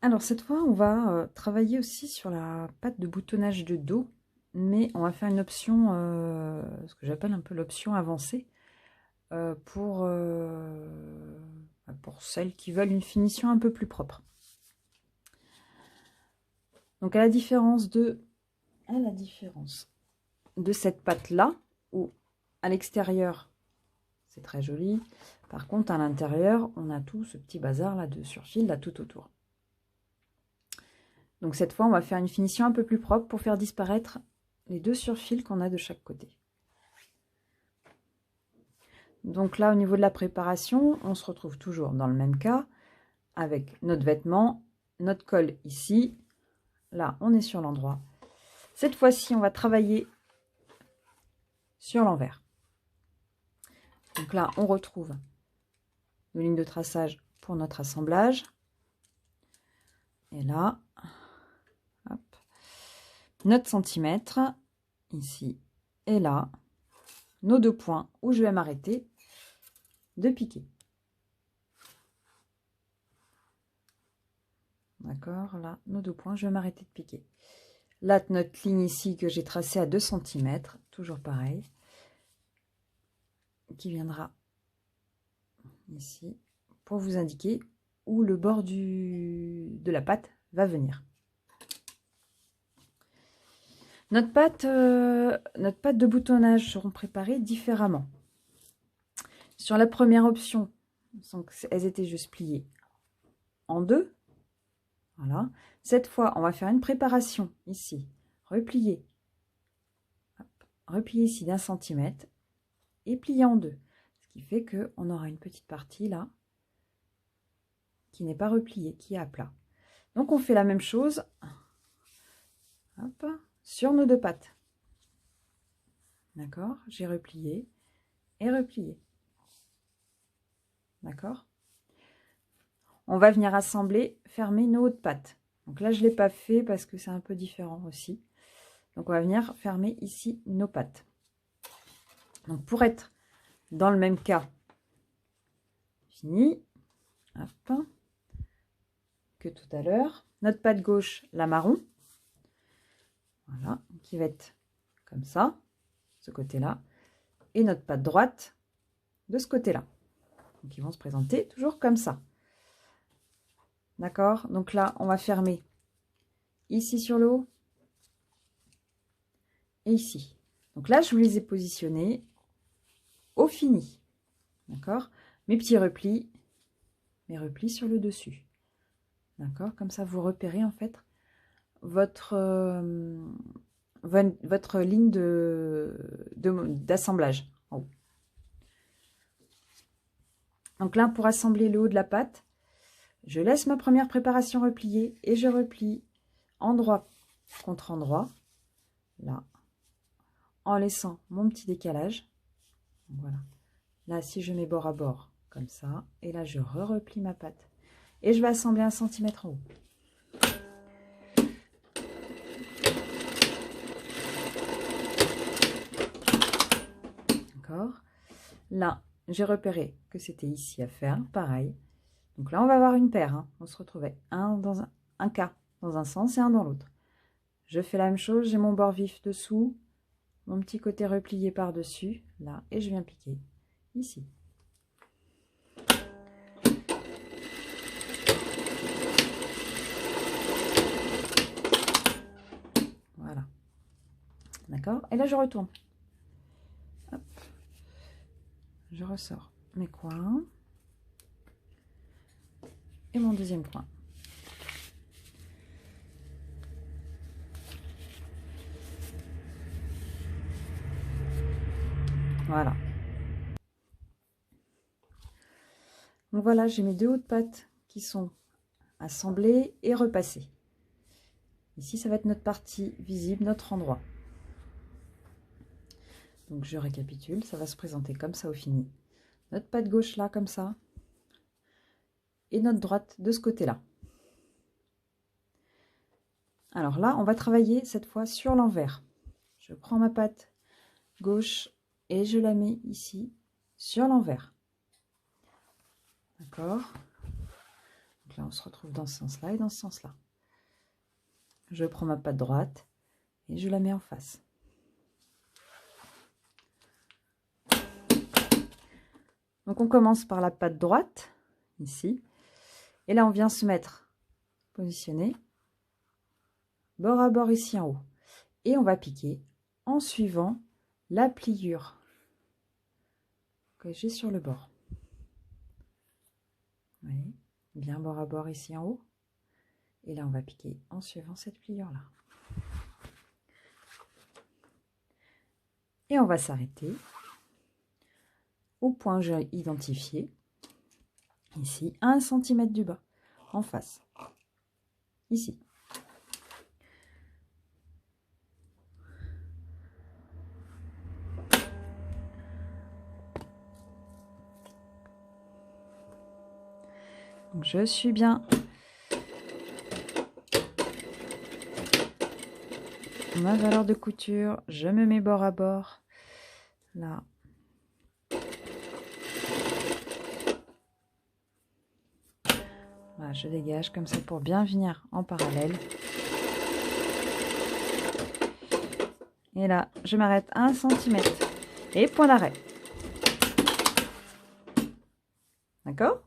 Alors cette fois, on va travailler aussi sur la patte de boutonnage de dos, mais on va faire une option, ce que j'appelle un peu l'option avancée, euh, pour, euh, pour celles qui veulent une finition un peu plus propre. Donc à la différence de cette patte-là, où à l'extérieur, c'est très joli, par contre à l'intérieur, on a tout ce petit bazar là de surfil là tout autour. Donc cette fois, on va faire une finition un peu plus propre pour faire disparaître les deux surfils qu'on a de chaque côté. Donc là, au niveau de la préparation, on se retrouve toujours dans le même cas, avec notre vêtement, notre col ici. Là, on est sur l'endroit. Cette fois-ci, on va travailler sur l'envers. Donc là, on retrouve nos lignes de traçage pour notre assemblage. Et là, hop, notre centimètre, ici et là, nos deux points où je vais m'arrêter de piquer. D'accord, là, nos deux points, je vais m'arrêter de piquer. Là, notre ligne ici que j'ai tracée à 2 cm, toujours pareil, qui viendra ici pour vous indiquer où le bord de la patte va venir. Notre patte de boutonnage seront préparées différemment. Sur la première option, elles étaient juste pliées en deux. Voilà. Cette fois, on va faire une préparation ici, replier, replier ici d'1 centimètre et plier en deux. Ce qui fait qu'on aura une petite partie là qui n'est pas repliée, qui est à plat. Donc on fait la même chose, hop, sur nos deux pattes. D'accord, j'ai replié et replié. D'accord. On va venir assembler, fermer nos hautes pattes. Donc là, je ne l'ai pas fait parce que c'est un peu différent aussi. Donc on va venir fermer ici nos pattes. Donc pour être dans le même cas, fini, hop, que tout à l'heure. Notre patte gauche, la marron, voilà, qui va être comme ça, ce côté-là, et notre patte droite de ce côté-là. Donc ils vont se présenter toujours comme ça. D'accord? Donc là, on va fermer ici sur le haut et ici. Donc là, je vous les ai positionnés au fini. D'accord? Mes petits replis, mes replis sur le dessus. D'accord? Comme ça, vous repérez en fait votre ligne d'assemblage en haut. Donc là, pour assembler le haut de la patte, je laisse ma première préparation repliée et je replie endroit contre endroit, là, en laissant mon petit décalage. Voilà. Là, si je mets bord à bord, comme ça, et là, je replie ma patte. Et je vais assembler 1 centimètre en haut. D'accord. Là, j'ai repéré que c'était ici à faire, pareil. Donc là, on va avoir une paire. Hein. On se retrouvait un cas dans un sens et un dans l'autre. Je fais la même chose, j'ai mon bord vif dessous, mon petit côté replié par-dessus, là, et je viens piquer ici. Voilà. D'accord? Et là, je retourne. Hop. Je ressors mes coins. Et mon deuxième coin. Voilà. Donc voilà, j'ai mes deux hautes pattes qui sont assemblées et repassées. Ici, ça va être notre partie visible, notre endroit. Donc je récapitule, ça va se présenter comme ça au fini. Notre patte gauche là, comme ça. Et notre droite de ce côté-là. Alors là, on va travailler cette fois sur l'envers. Je prends ma patte gauche et je la mets ici sur l'envers. D'accord. là, on se retrouve dans ce sens-là et dans ce sens-là. Je prends ma patte droite et je la mets en face. Donc, on commence par la patte droite, ici. Et là, on vient se mettre, positionner, bord à bord ici en haut. Et on va piquer en suivant la pliure que j'ai sur le bord. Vous voyez, bien bord à bord ici en haut. Et là, on va piquer en suivant cette pliure-là. Et on va s'arrêter au point que j'ai identifié, ici, à 1 cm du bas, en face, ici. Donc, je suis bien ma valeur de couture, je me mets bord à bord, là. Voilà, je dégage comme ça pour bien venir en parallèle. Et là, je m'arrête à 1 cm. Et point d'arrêt. D'accord?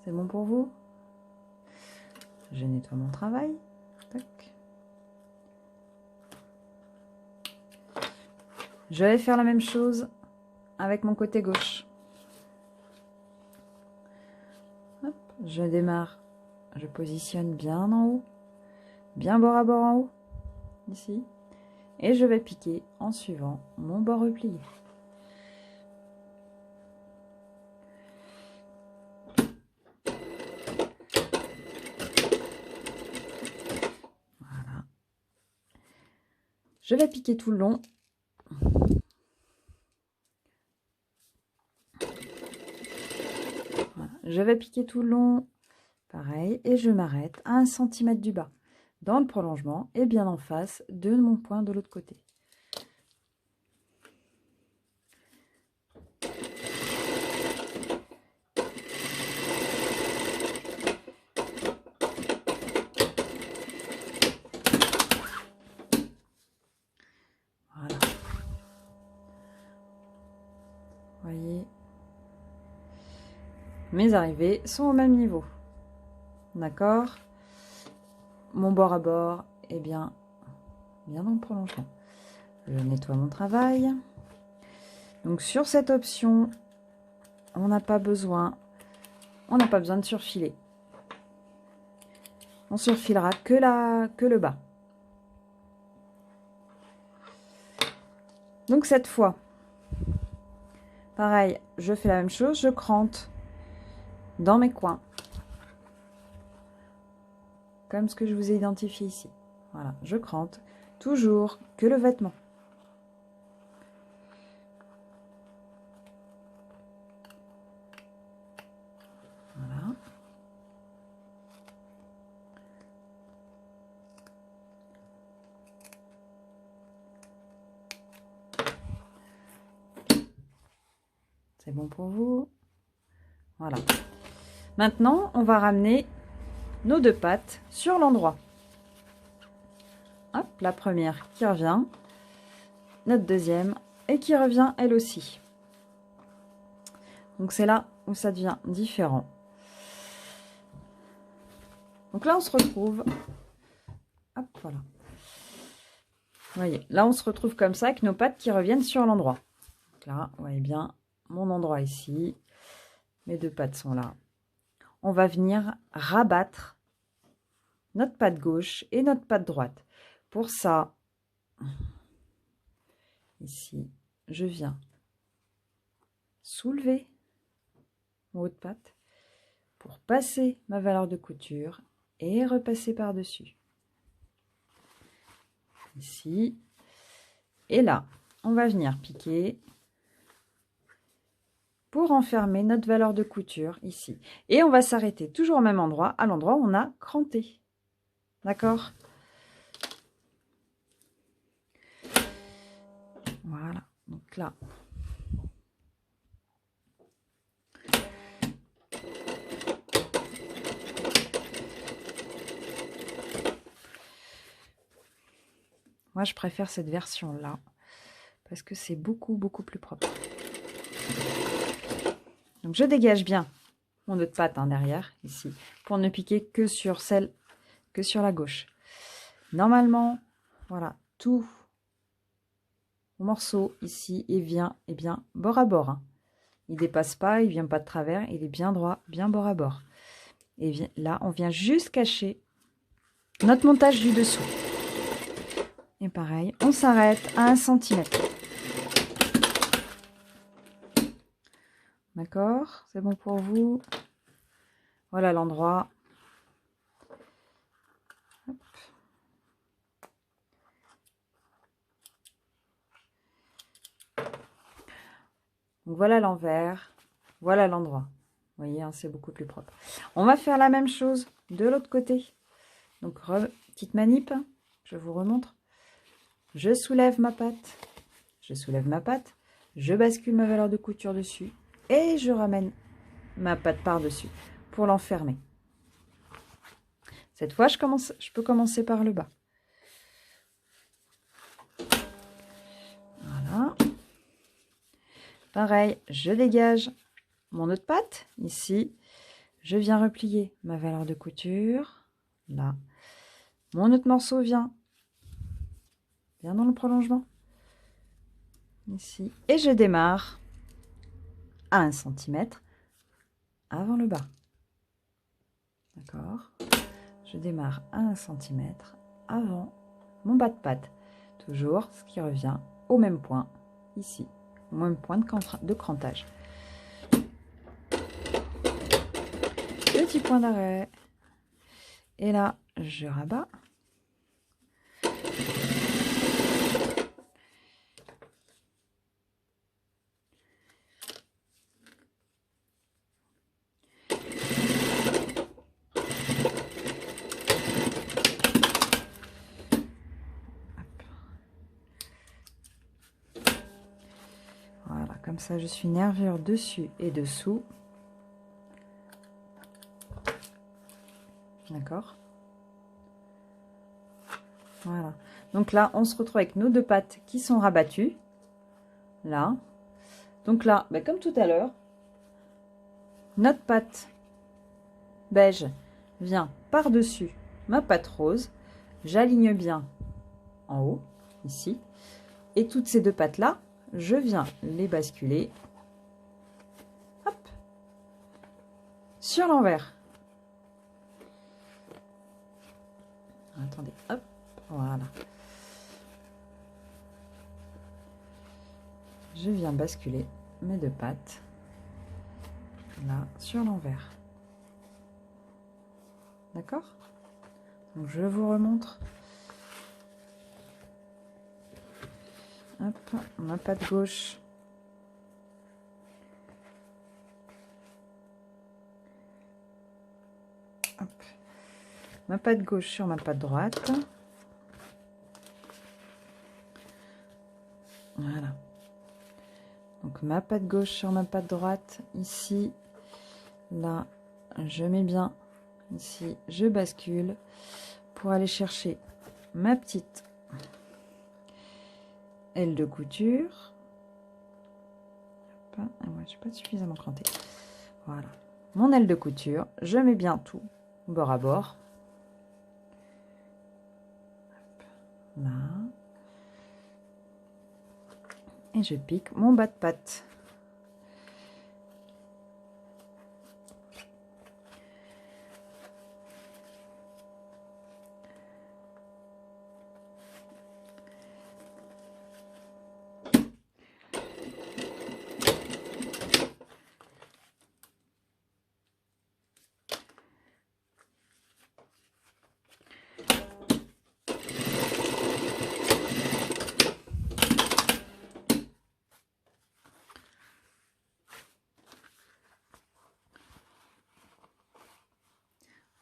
C'est bon pour vous? Je nettoie mon travail. Tac. Je vais faire la même chose avec mon côté gauche. Hop, je démarre. Je positionne bien en haut. Bien bord à bord en haut. Ici. Et je vais piquer en suivant mon bord replié. Voilà. Je vais piquer tout le long. Voilà. Je vais piquer tout le long. Pareil. Et je m'arrête à 1 cm du bas. Dans le prolongement et bien en face de mon point de l'autre côté. Voilà. Voyez, mes arrivées sont au même niveau. D'accord? Mon bord à bord est bien dans le prolongement. Je nettoie mon travail. Donc sur cette option, on n'a pas besoin de surfiler. On surfilera que le bas. Donc cette fois, pareil, je fais la même chose, je crante dans mes coins. Comme ce que je vous ai identifié ici. Voilà, je crante toujours que le vêtement. Voilà. C'est bon pour vous? Voilà. Maintenant, on va ramener nos deux pattes sur l'endroit. Hop, la première qui revient, notre deuxième, et qui revient elle aussi. Donc c'est là où ça devient différent. Donc là, on se retrouve... Hop, voilà. Vous voyez, là, on se retrouve comme ça, avec nos pattes qui reviennent sur l'endroit. Donc là, vous voyez bien mon endroit ici. Mes deux pattes sont là. On va venir rabattre notre patte gauche et notre patte droite. Pour ça, ici, je viens soulever mon haut de patte pour passer ma valeur de couture et repasser par-dessus. Ici. Et là, on va venir piquer pour enfermer notre valeur de couture ici. Et on va s'arrêter toujours au même endroit, à l'endroit où on a cranté. D'accord? Voilà. Donc là, Moi, je préfère cette version-là parce que c'est beaucoup, beaucoup plus propre. Donc, je dégage bien mon nœud de patte derrière, ici, pour ne piquer que sur la gauche. Normalement, voilà, tout mon morceau ici est bien bord à bord. Il dépasse pas, il vient pas de travers, il est bien droit, bien bord à bord. Et là, on vient juste cacher notre montage du dessous. Et pareil, on s'arrête à 1 cm. D'accord? C'est bon pour vous? Voilà l'endroit. Donc voilà l'envers, voilà l'endroit. Vous voyez, c'est beaucoup plus propre. On va faire la même chose de l'autre côté. Donc, petite manip, je vous remontre. Je soulève ma patte, je bascule ma valeur de couture dessus et je ramène ma patte par-dessus pour l'enfermer. Cette fois, je peux commencer par le bas. Voilà. Pareil, je dégage mon nœud de patte, ici. Je viens replier ma valeur de couture, là. Mon autre morceau vient dans le prolongement, ici. Et je démarre à 1 cm avant le bas. D'accord? Je démarre à 1 cm avant mon bas de patte. Toujours ce qui revient au même point, ici. Au même point de crantage. Petit point d'arrêt. Et là, je rabats. Voilà, comme ça, je suis nervure dessus et dessous. D'accord? Voilà. Donc là, on se retrouve avec nos deux pattes qui sont rabattues. Là. Donc là, comme tout à l'heure, notre patte beige vient par-dessus ma patte rose. J'aligne bien en haut, ici. Et toutes ces deux pattes-là, je viens les basculer. Hop. Sur l'envers. Attendez, hop. Voilà. Je viens basculer mes deux pattes là sur l'envers. D'accord? Donc je vous remontre. Hop, ma patte gauche. Hop. Ma patte gauche sur ma patte droite. Voilà. Donc ma patte gauche sur ma patte droite, ici, là, je mets bien, ici, je bascule pour aller chercher ma petite aile de couture. Moi, je suis pas suffisamment crantée. Voilà. Mon aile de couture, je mets bien tout, bord à bord. Là. Et je pique mon bas de patte.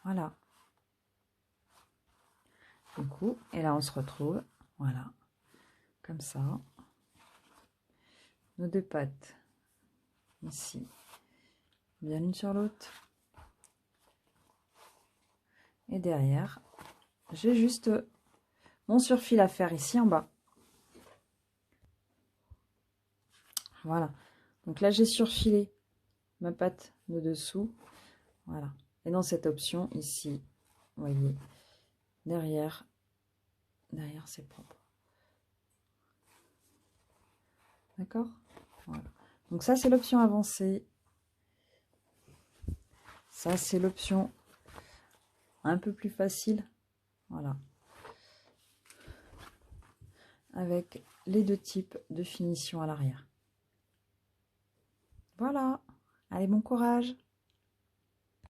Voilà. Du coup, et là on se retrouve, voilà, comme ça. Nos deux pattes, ici, bien l'une sur l'autre. Et derrière, j'ai juste mon surfil à faire ici en bas. Voilà. Donc là, j'ai surfilé ma patte de dessous. Voilà. Et dans cette option ici, vous voyez, derrière c'est propre. D'accord? Voilà. Donc ça, c'est l'option avancée. Ça, c'est l'option un peu plus facile. Voilà. Avec les deux types de finition à l'arrière. Voilà. Allez, bon courage!